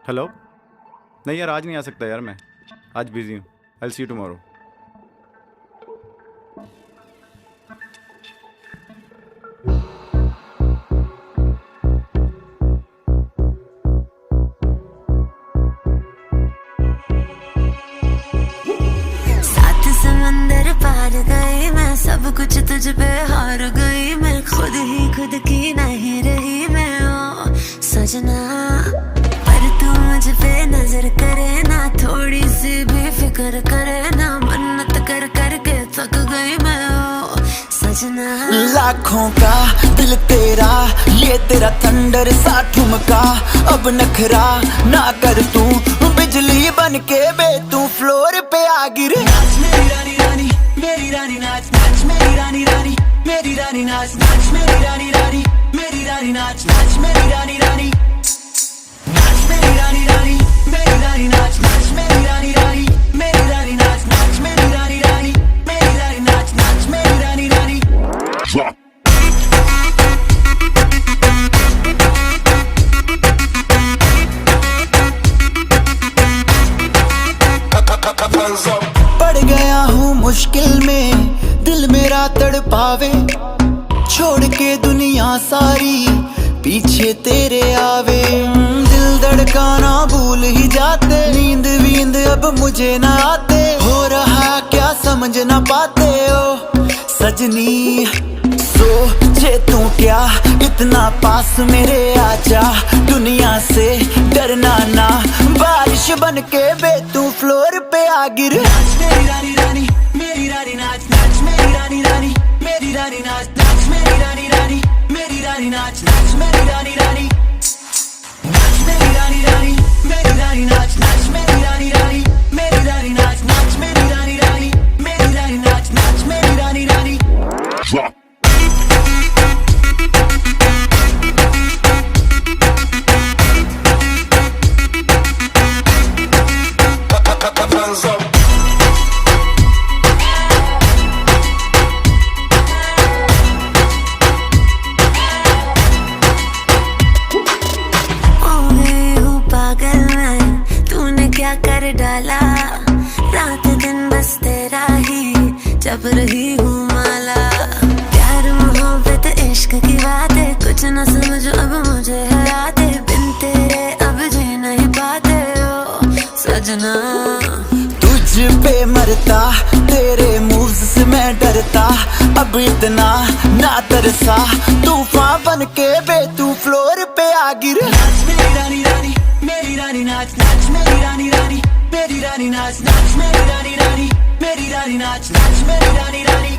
Hello. नहीं यार, आज नहीं आ सकता यार, मैं आज बिजी हूँ। I will see you tomorrow. सात समंदर पार गई मैं, सब कुछ तुझ पे हार गई मैं, खुद ही खुद की नहीं रही मैं ओ सजना। पर तू मुझ पे नजर करे ना, थोड़ी सी भी फिक्र करे ना, मन्नत कर कर के थक गई मैं ओ सजना। लाखों का दिल तेरा, ये तेरा थंडर सा ठुमका, अब नखरा ना कर तू, बिजली बन के बे तू फ्लोर पे आ गिरे। नाच मेरी रानी रानी, मेरी रानी नाच नाच मेरी रानी रानी, मेरी रानी नाच नाच मेरी रानी रानी, मेरी रानी नाच नाच मेरी रानी रानी, नाच मेरी रानी रानी, मेरी रानी नाच नाच मेरी रानी रानी, मेरी रानी नाच नाच मेरी रानी रानी, मेरी रानी नाच नाच मेरी रानी रानी। पड़ गया हूँ मुश्किल में, दिल मेरा तड़पावे, छोड़ के दुनिया सारी पीछे तेरे आवे। दिल धड़काना भूल ही जाते, नींद वींद अब मुझे ना आते, हो रहा क्या समझ ना पाते ओ सजनी। सोचे तू क्या इतना पास मेरे आजा, दुनिया से डरना ना, बारिश बन के बे तू फ्लोर पे आ गिर। नाच मेरी रानी रानी, मेरी रानी नाच नाच मेरी रानी रानी, मेरी रानी नाच नाच मेरी रानी रानी, मेरी रानी नाच नाच मेरी रानी रानी, नाच मेरी रानी रानी, मेरी रानी नाच नाच मेरी रानी रानी, मेरी रानी नाच नाच मेरी रानी रानी, मेरी रानी नाच नाच मेरी रानी रानी। क्या कर डाला, रात दिन बस तेरा ही जप रही हूँ माला। प्यार मोहब्बत इश्क की बातें कुछ न समझ अब मुझे है आते, बिन तेरे अब जी नहीं पाते ओ सजना। तुझ पे मरता, तेरे मूव्स से मैं डरता, अब इतना ना तरसा, तूफान बन के बे तू फ्लोर पे आ गिर। नाच मेरी रानी रानी, मेरी रानी नाच नाच मेरी रानी रानी, मेरी रानी नाच नाच मेरी रानी रानी, मेरी रानी नाच नाच मेरी रानी रानी।